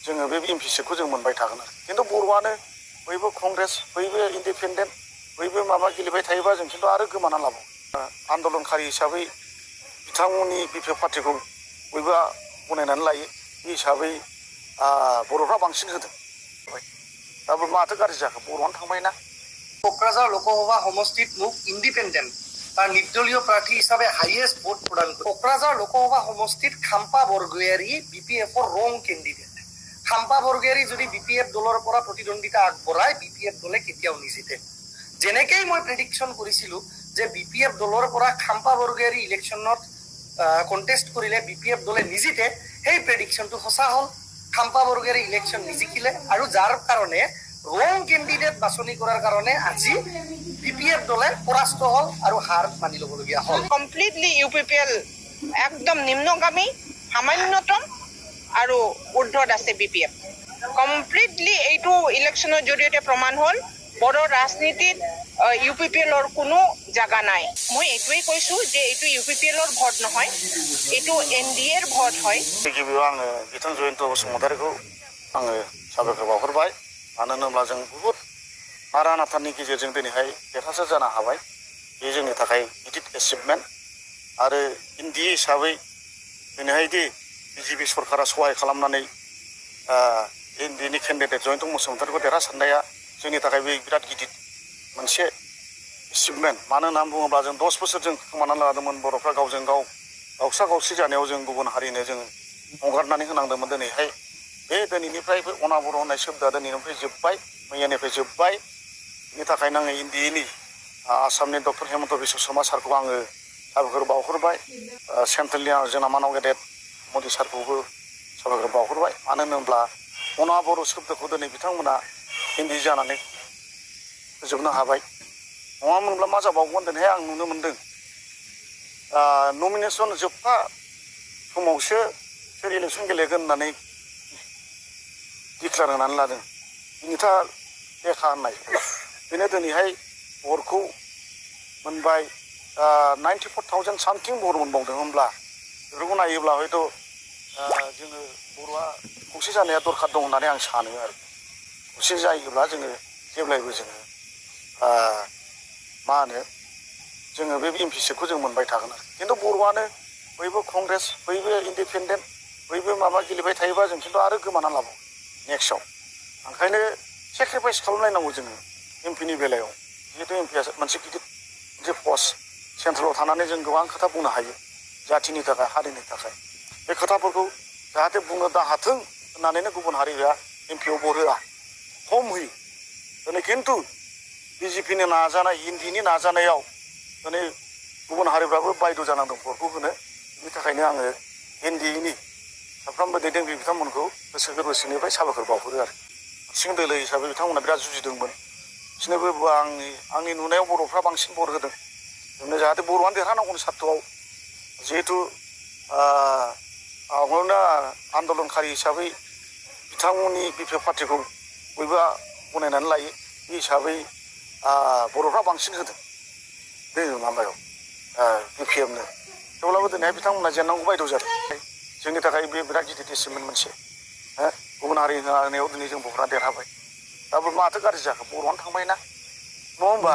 जोङो बे एमपि सिटखौ जों मोनबाय थागोन आरो खिन्थु बर'आनो बयबो कंग्रेस बयबो इन्डिपेन्डेन्ट बयबो माबा गेलेबाय थायोबा जों खिन्थु आरो गोमाना लाबाव आन्दलनखारि हिसाबै बिथांमोननि बिपिएफ पार्टिखौ बयबो गनायनानै लायो बे हिसाबै बर'फ्रा बांसिन होदों दा माथो गाज्रि जाखो बर'आनो थांबायना কোকৰাঝাৰ লোকসভা সমষ্টিত মোক ইণ্ডিপেণ্ডেণ্ট বা নিৰ্দলীয় প্ৰাৰ্থী হিচাপে হাইয়েষ্ট ভোট প্ৰদান কৰে। কোকৰাঝাৰ লোকসভা সমষ্টিত খাম্পা বৰগোহাঞি বিপিএফৰ ৰং কেণ্ডিডেট। খাম্পা বৰগোহাঞি যদি বিপিএফ দলৰ পৰা প্ৰতিদ্বন্দ্বিতা আগবঢ়ায় বিপিএফ দলে কেতিয়াও নিজিতে। যেনেকৈ মই প্ৰেডিকশ্যন কৰিছিলোঁ যে বিপিএফ দলৰ পৰা খাম্পা বৰগোহাঞি ইলেকশ্যনত কণ্টেষ্ট কৰিলে বিপিএফ দলে নিজিতে, সেই প্ৰেডিকশ্যনটো সঁচা হ'ল। খাম্পা বৰগোহাঞি ইলেকশ্যন নিজিকিলে আৰু যাৰ কাৰণে ৰং কেণ্ডিডেট বাছনি কৰাৰ কাৰণে আজি বিপিএফ দলে পৰাস্ত হ'ল আৰু হাৰ মানি ল'বলগীয়া হ'ল। কমপ্লিটলি ইউপিপিএল একদম নিম্নগামী সামান্যতম আৰু ঊৰ্ধত আছে বিপিএফ। কমপ্লিটলি এইটো ইলেকশ্যনৰ জৰিয়তে প্ৰমাণ হ'ল বড়ো ৰাজনীতিত ইউপিপিএলৰ কোনো জাগা নাই। মই এইটোৱেই কৈছোঁ যে এইটো ইউপিপিএলৰ ভোট নহয়, এইটো এনডিএৰ ভোট হয়। गिबियाव आङो बिथां जयन्त बसुमतारीखौ आङो साबायखर बावहरबाय। मानो होनोब्ला जों बुहुद नारा नाथानि गेजेरजों दिनैहाय देरहासार जानो हाबाय। बे जोंनि थाखाय गिदिर एचिभमेन्ट आरो एनडिए हिसाबै दिनैहायदि बिजेपि सरकारा सहाय खालामनानै एनडिएनि केन्डिडेट जयन्त बसुमतारीखौ देरहासारनाया जोंनि थाखाय बे बिराद गिदिर मोनसे एचिभमेन्ट। मानो होननानै बुङोब्ला जों 10 बोसोर जों खोमानानै लादोंमोन बर'फ्रा गावजों गाव दावसा दावसि जानायाव जों गुबुन हारिनो जों हगारनानै होनांदोंमोन। दिनैहाय बे दिनैनिफ्राय बे अनाबर होननाय सोदोबा दिनैनिफ्राय जोब्बाय, मैयानिफ्राय जोब्बाय। बेनि थाखायनो आङो एनडिएनि आसामनि डक्टर हेमन्त बिश्व शर्मा सारखौ आङो साबायखर बावहरबाय। सेन्ट्रेलनि जोंना मानाव गेदेर मदि सारखौबो साबायखर बावहरबाय। मानो होनोब्ला अनाबर सोदोबखौ दिनै बिथांमोना एनडिए जानानै फोजोबनो हाबाय। नङामोनब्ला मा जाबावगोन दिनैहाय आं नुनो मोन्दों नमिनेसन जोबथा समावसो सोर इलेक्सन गेलेगोन होननानै डिक्लेयार होनानै लादों। बिनिथा लेखा होननाय बेनो दिनैहाय भटखौ मोनबाय 94,000 सामथिं भट मोनबावदों। होमब्ला बेफोरखौ नायोब्ला हयथ' जोङो बर'आ खौसे जानाया दरखार दं होननानै आं सानो आरो खौसे जायोब्ला जोङो जेब्लायबो जोङो मा होनो जोङो बे एमपि सिटखौ जों मोनबाय थागोन आरो खिन्थु बर'आनो बयबो कंग्रेस बयबो इन्डिपेन्डेन्ट बयबो माबा गेलेबाय थायोबा जों खिन्थु आरो गोमाना लाबाव नेक्स्टआव। ओंखायनो सेक्रिफाइस खालामलायनांगौ जोङो एमपिनि बेलायाव। जिहेतु एमपिआ मोनसे गिदिर मोनसे पस्ट सेन्ट्रेलाव थानानै जों गोबां खोथा बुंनो हायो जाथिनि थाखाय हारिनि थाखाय। बे खोथाफोरखौ जाहाथे बुंनो दा हाथों होननानैनो गुबुन हारिया एमपिआव भट होआ, खम होयो। दिनै खिन्थु बिजेपिनि नाजानाय एनडिएनि नाजानायाव दिनै गुबुन हारिफ्राबो बायद' जानांदों भटखौ होनो। बिनि थाखायनो आङो एनडिएनि साफ्रोमबो दैदेनगिरि बिथांमोनखौ गोसो गोरबोसिनिफ्राय साबायखर बावहरो आरो सिं दोलो हिसाबै बिथांमोना बिराद जुजिदोंमोन। बिसोरनोबो आंनि नुनायाव बर'फ्रा बांसिन भट होदों। जोंनो जाहाथे बर'आनो देरहानांगौनि सार्थआव जिहेतु आवगायावनो आन्दलनखारि हिसाबै बिथांमोननि बिपिएफ पार्टिखौ बयबो गनायनानै लायो। बे हिसाबै बर'फ्रा बांसिन होदों बे माबायाव बिपिएफनो। थेवब्लाबो दिनैहाय बिथांमोना जेननांगौ बायद' जादों। जोंनि थाखाय बे बिराद गिदिर एचिभमेन्ट मोनसे। गुबुन हारि होनायाव दिनै जों बर'फ्रा देरहाबाय। दाबो माथो गाज्रि जाखो बर'आनो थांबायना, नङा होमबा?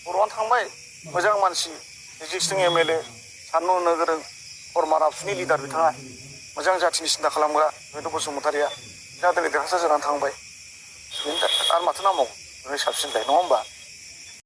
बर'आनो थांबाय मोजां मानसि एक्जिस्टिं एमएलए साननो हनो गोरों फर्मार आबसुनि लिडार बिथाङा मोजां जाथिनि सिन्था खालामग्रा जयन्त बसुमतारीया बिथाङा दिनै देरहासार जानानै थांबाय। बेनि थाखाय आरो माथो नांबावगौ बेनिफ्राय साबसिनलाय, नङा होमबा?